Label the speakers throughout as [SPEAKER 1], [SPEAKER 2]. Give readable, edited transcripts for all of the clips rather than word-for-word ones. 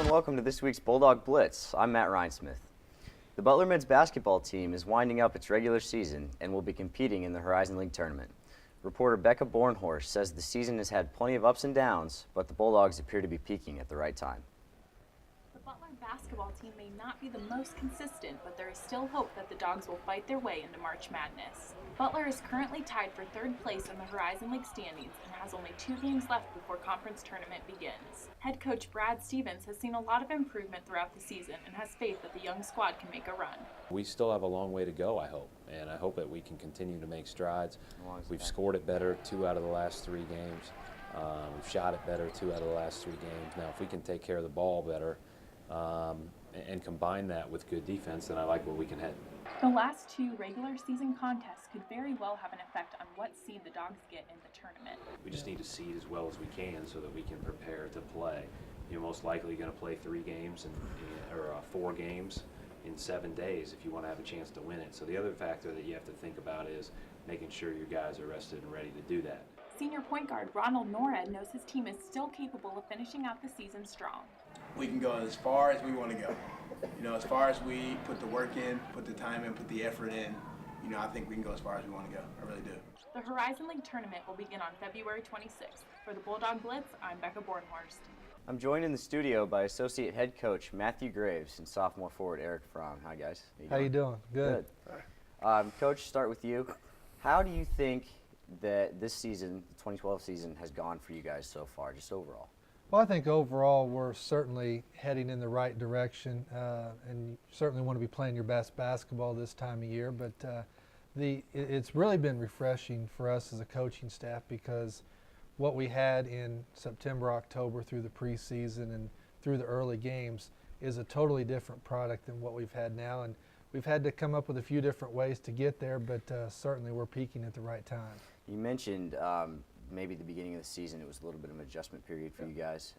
[SPEAKER 1] and welcome to this week's Bulldog Blitz. I'm Matt Rhinesmith. The Butler men's basketball team is winding up its regular season and will be competing in the Horizon League tournament. Reporter Becca Bornhorst says the season has had plenty of ups and downs, but the Bulldogs appear to be peaking at the right time.
[SPEAKER 2] The Butler basketball team may not be the most consistent, but there is still hope that the Dogs will fight their way into March Madness. Butler is currently tied for third place in the Horizon League standings and has only 2 games left before conference tournament begins. Head coach Brad Stevens has seen a lot of improvement throughout the season and has faith that the young squad can make a run.
[SPEAKER 3] We still have a long way to go, I hope, and I hope that we can continue to make strides. We've scored it better 2 out of the last 3 games. We've shot it better 2 out of the last 3 games. Now, if we can take care of the ball better and combine that with good defense, then I like where we can head.
[SPEAKER 2] The last 2 regular season contests could very well have an effect on what seed the Dogs get in the tournament.
[SPEAKER 3] We just need to seed as well as we can so that we can prepare to play. You're most likely going to play 3 games or 4 games in 7 days if you want to have a chance to win it. So the other factor that you have to think about is making sure your guys are rested and ready to do that.
[SPEAKER 2] Senior point guard Ronald Norred knows his team is still capable of finishing out the season strong.
[SPEAKER 4] We can go as far as we want to go. As far as we put the work in, put the time in, put the effort in, I think we can go as far as we want to go. I really do.
[SPEAKER 2] The Horizon League tournament will begin on February 26th. For the Bulldog Blitz, I'm Becca Bornhorst.
[SPEAKER 1] I'm joined in the studio by Associate Head Coach Matthew Graves and sophomore forward Eric Fromm. Hi, guys.
[SPEAKER 5] How you doing? Good.
[SPEAKER 1] Coach, start with you. How do you think that this season, the 2012 season, has gone for you guys so far, just overall?
[SPEAKER 5] Well, I think overall we're certainly heading in the right direction, and you certainly want to be playing your best basketball this time of year. But it's really been refreshing for us as a coaching staff because what we had in September, October through the preseason and through the early games is a totally different product than what we've had now. And we've had to come up with a few different ways to get there, but certainly we're peaking at the right time.
[SPEAKER 1] You mentioned maybe the beginning of the season it was a little bit of an adjustment period for you guys.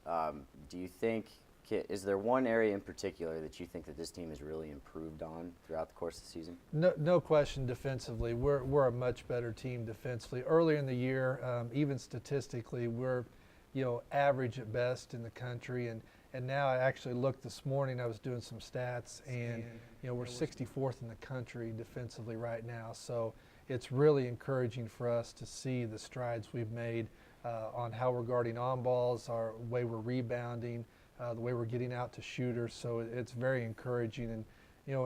[SPEAKER 1] Do you think, is there one area in particular that you think that this team has really improved on throughout the course of the season?
[SPEAKER 5] No question defensively. We're a much better team defensively. Earlier in the year, even statistically, we're average at best in the country. And now I actually looked this morning, I was doing some stats, and we're 64th in the country defensively right now. So it's really encouraging for us to see the strides we've made on how we're guarding on balls, our way we're rebounding, the way we're getting out to shooters. So it's very encouraging. And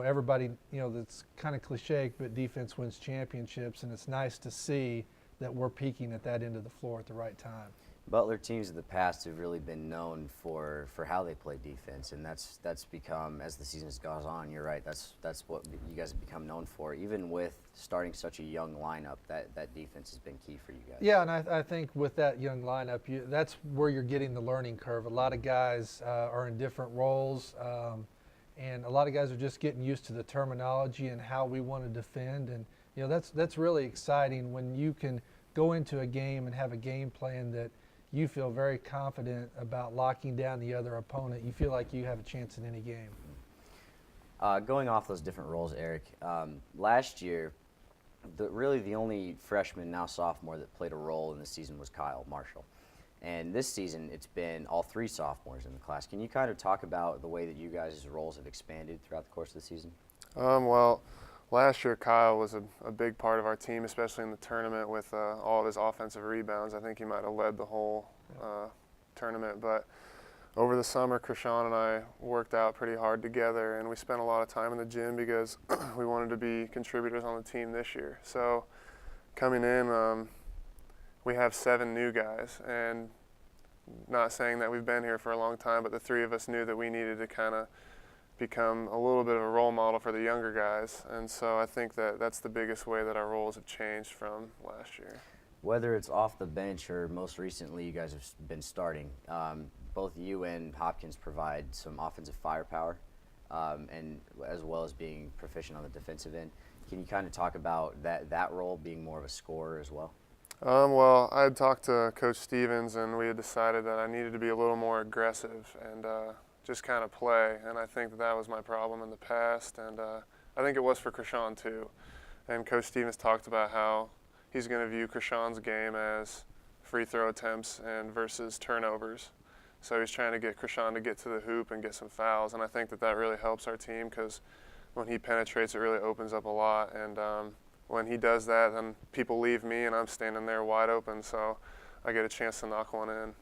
[SPEAKER 5] everybody, that's kind of cliche, but defense wins championships, and it's nice to see that we're peaking at that end of the floor at the right time.
[SPEAKER 1] Butler teams of the past have really been known for how they play defense, and that's become, as the season goes on, you're right, that's what you guys have become known for. Even with starting such a young lineup, that defense has been key for you guys.
[SPEAKER 5] Yeah, and I think with that young lineup, that's where you're getting the learning curve. A lot of guys are in different roles, and a lot of guys are just getting used to the terminology and how we want to defend, and that's really exciting when you can go into a game and have a game plan that you feel very confident about locking down the other opponent. You feel like you have a chance in any game.
[SPEAKER 1] Going off those different roles, Eric, last year, really the only freshman, now sophomore, that played a role in the season was Kyle Marshall. And this season, it's been all 3 sophomores in the class. Can you kind of talk about the way that you guys' roles have expanded throughout the course of the season?
[SPEAKER 6] Well, last year, Kyle was a big part of our team, especially in the tournament with all of his offensive rebounds. I think he might have led the whole tournament. But over the summer, Krishan and I worked out pretty hard together, and we spent a lot of time in the gym because we wanted to be contributors on the team this year. So coming in, we have 7 new guys, and not saying that we've been here for a long time, but the 3 of us knew that we needed to kind of become a little bit of a role model for the younger guys, and so I think that's the biggest way that our roles have changed from last year.
[SPEAKER 1] Whether it's off the bench or most recently you guys have been starting, both you and Hopkins provide some offensive firepower, and as well as being proficient on the defensive end. Can you kind of talk about that role being more of a scorer as well?
[SPEAKER 6] Well, I had talked to Coach Stevens, and we had decided that I needed to be a little more aggressive and just kind of play, and I think that was my problem in the past, and I think it was for Krishan too. And Coach Stevens talked about how he's going to view Krishan's game as free throw attempts and versus turnovers. So he's trying to get Krishan to get to the hoop and get some fouls, and I think that really helps our team because when he penetrates, it really opens up a lot. And when he does that, then people leave me, and I'm standing there wide open, so I get a chance to knock one in.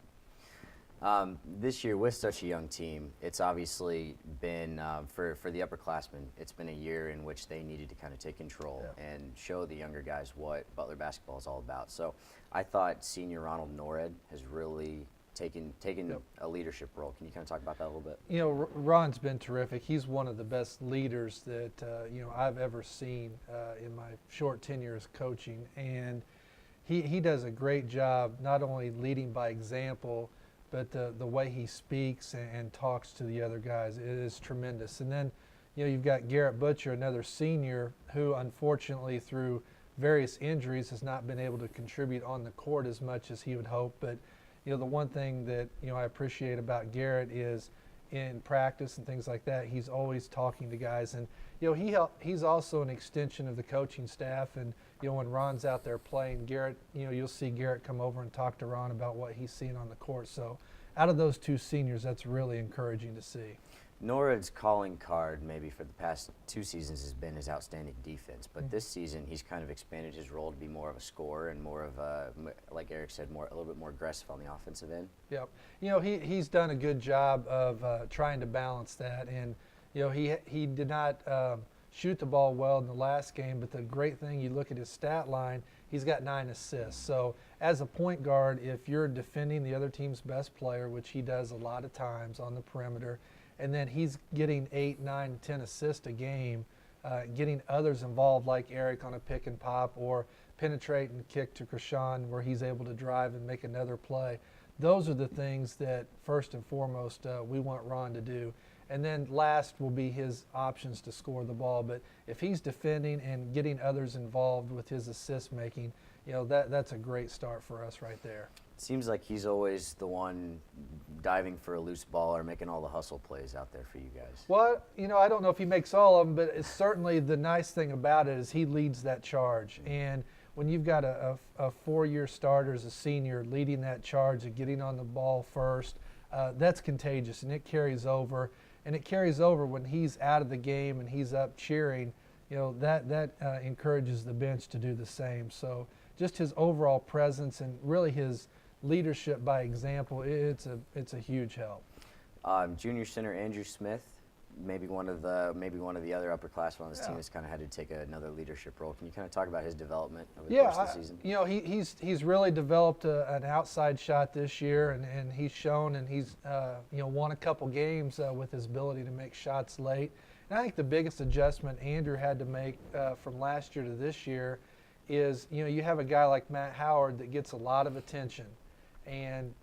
[SPEAKER 1] This year, with such a young team, it's obviously been, for the upperclassmen, it's been a year in which they needed to kind of take control and show the younger guys what Butler basketball is all about. So I thought senior Ronald Norred has really taken a leadership role. Can you kind of talk about that a little bit?
[SPEAKER 5] You know, Ron's been terrific. He's one of the best leaders that, you know, I've ever seen in my short tenure as coaching. And he does a great job not only leading by example, but the way he speaks and talks to the other guys is tremendous. And then, you know, you've got Garrett Butcher, another senior, who unfortunately through various injuries has not been able to contribute on the court as much as he would hope. But, you know, the one thing that, you know, I appreciate about Garrett is in practice and things like that, he's always talking to guys. And, you know, he's also an extension of the coaching staff. And, you know, when Ron's out there playing, Garrett, you know, you'll see Garrett come over and talk to Ron about what he's seeing on the court. So out of those two seniors, that's really encouraging to see.
[SPEAKER 1] Norred's calling card maybe for the past 2 seasons has been his outstanding defense, but this season he's kind of expanded his role to be more of a scorer and more of a, like Eric said, a little bit more aggressive on the offensive end.
[SPEAKER 5] Yep. You know, he's done a good job of trying to balance that. And, you know, he did not shoot the ball well in the last game, but the great thing, you look at his stat line, he's got 9 assists. So as a point guard, if you're defending the other team's best player, which he does a lot of times on the perimeter, and then he's getting 8, 9, 10 assists a game, getting others involved like Eric on a pick and pop or penetrate and kick to Krishan where he's able to drive and make another play. Those are the things that first and foremost we want Ron to do. And then last will be his options to score the ball. But if he's defending and getting others involved with his assist making, you know, that's a great start for us right there.
[SPEAKER 1] It seems like he's always the one diving for a loose ball or making all the hustle plays out there for you guys.
[SPEAKER 5] Well, you know, I don't know if he makes all of them, but it's certainly the nice thing about it is he leads that charge. And when you've got a 4-year starter as a senior leading that charge and getting on the ball first, that's contagious, and it carries over. And it carries over when he's out of the game and he's up cheering. You know, that encourages the bench to do the same. So just his overall presence and really his leadership by example, it's a huge help.
[SPEAKER 1] Junior center Andrew Smith, maybe one of the other upperclassmen on this team has kind of had to take another leadership role. Can you kind of talk about his development over the course of the season?
[SPEAKER 5] You know, he's really developed an outside shot this year, and he's shown, and he's you know, won a couple games with his ability to make shots late. And I think the biggest adjustment Andrew had to make from last year to this year is, you know, you have a guy like Matt Howard that gets a lot of attention, and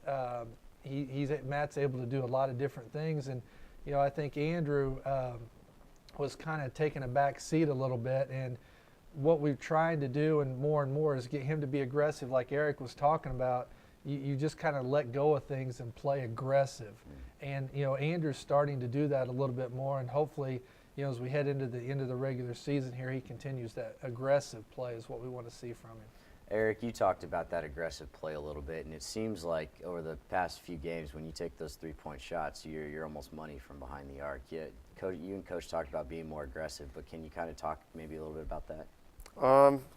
[SPEAKER 5] Matt's able to do a lot of different things. And you know, I think Andrew was kind of taking a back seat a little bit, and what we're trying to do and more is get him to be aggressive like Eric was talking about. You just kind of let go of things and play aggressive. And, you know, Andrew's starting to do that a little bit more, and hopefully, you know, as we head into the end of the regular season here, he continues that aggressive play is what we want to see from him.
[SPEAKER 1] Eric, you talked about that aggressive play a little bit, and it seems like over the past few games when you take those 3-point shots, you're almost money from behind the arc. Yeah, you and Coach talked about being more aggressive, but can you kind of talk maybe a little bit about that?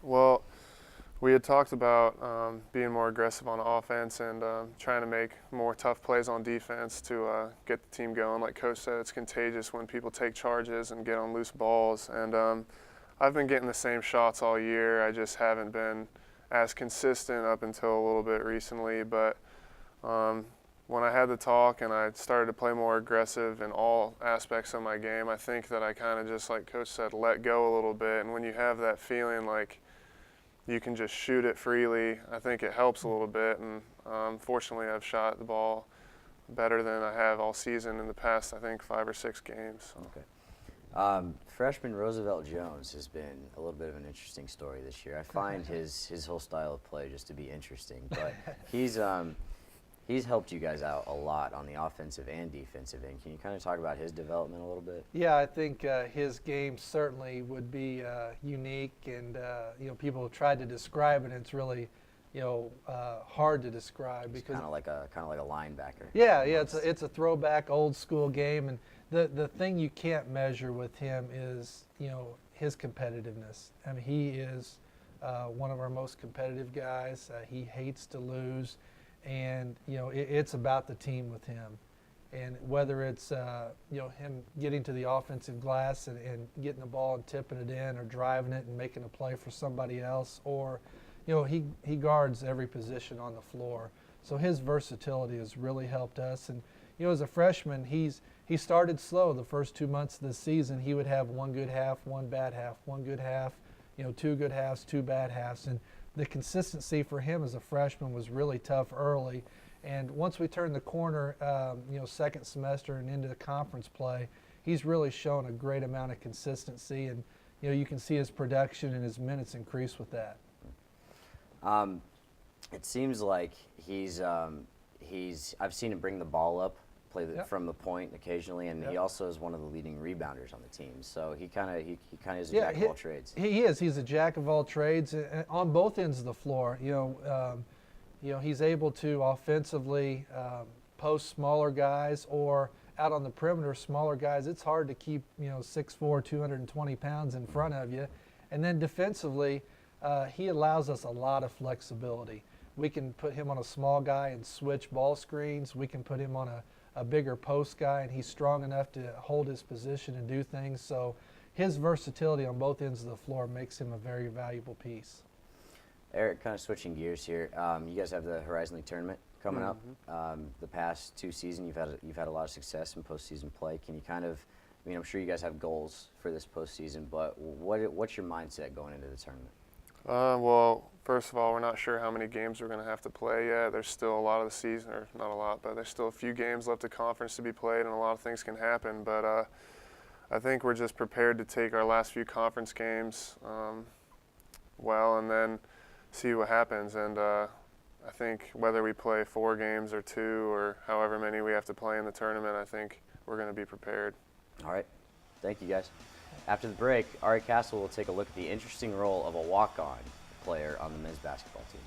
[SPEAKER 6] Well, we had talked about being more aggressive on offense and trying to make more tough plays on defense to get the team going. Like Coach said, it's contagious when people take charges and get on loose balls. And I've been getting the same shots all year. I just haven't been as consistent up until a little bit recently, but when I had the talk and I started to play more aggressive in all aspects of my game, I think that I kind of just, like Coach said, let go a little bit. And when you have that feeling like you can just shoot it freely, I think it helps a little bit. And fortunately, I've shot the ball better than I have all season in the past, I think, 5 or 6 games. So.
[SPEAKER 1] Okay. Freshman Roosevelt Jones has been a little bit of an interesting story this year. I find his whole style of play just to be interesting, but he's helped you guys out a lot on the offensive and defensive end. Can you kind of talk about his development a little bit?
[SPEAKER 5] Yeah, I think his game certainly would be unique, and you know, people have tried to describe it, and it's really hard to describe because
[SPEAKER 1] kind of like a linebacker.
[SPEAKER 5] yeah, it's a throwback old school game, and the thing you can't measure with him is his competitiveness. I mean, he is one of our most competitive guys. He hates to lose, and it's about the team with him. And whether it's him getting to the offensive glass and getting the ball and tipping it in, or driving it and making a play for somebody else, or he guards every position on the floor. So his versatility has really helped us. And as a freshman, he started slow. The first 2 months of the season, he would have one good half, one bad half, one good half, 2 good halves, 2 bad halves. And the consistency for him as a freshman was really tough early. And once we turned the corner, second semester and into the conference play, he's really shown a great amount of consistency, and you can see his production and his minutes increase with that.
[SPEAKER 1] It seems like I've seen him bring the ball up, play from the point occasionally, and he also is one of the leading rebounders on the team. So he kind of is a jack of all trades.
[SPEAKER 5] He is. He's a jack of all trades on both ends of the floor. He's able to offensively post smaller guys, or out on the perimeter, smaller guys. It's hard to keep 6'4", 220 pounds in front of you. And then defensively, he allows us a lot of flexibility. We can put him on a small guy and switch ball screens. We can put him on a bigger post guy, and he's strong enough to hold his position and do things. So his versatility on both ends of the floor makes him a very valuable piece.
[SPEAKER 1] Eric, kind of switching gears here. You guys have the Horizon League tournament coming up. The past 2 seasons, you've had a lot of success in postseason play. Can you I'm sure you guys have goals for this postseason, but what's your mindset going into the tournament?
[SPEAKER 6] Well, first of all, we're not sure how many games we're going to have to play yet. There's still a lot of the season, or not a lot, but there's still a few games left of conference to be played, and a lot of things can happen. But I think we're just prepared to take our last few conference games well, and then see what happens. And I think whether we play 4 games or 2 or however many we have to play in the tournament, I think we're going to be prepared.
[SPEAKER 1] All right. Thank you, guys. After the break, Ari Castle will take a look at the interesting role of a walk-on player on the men's basketball team.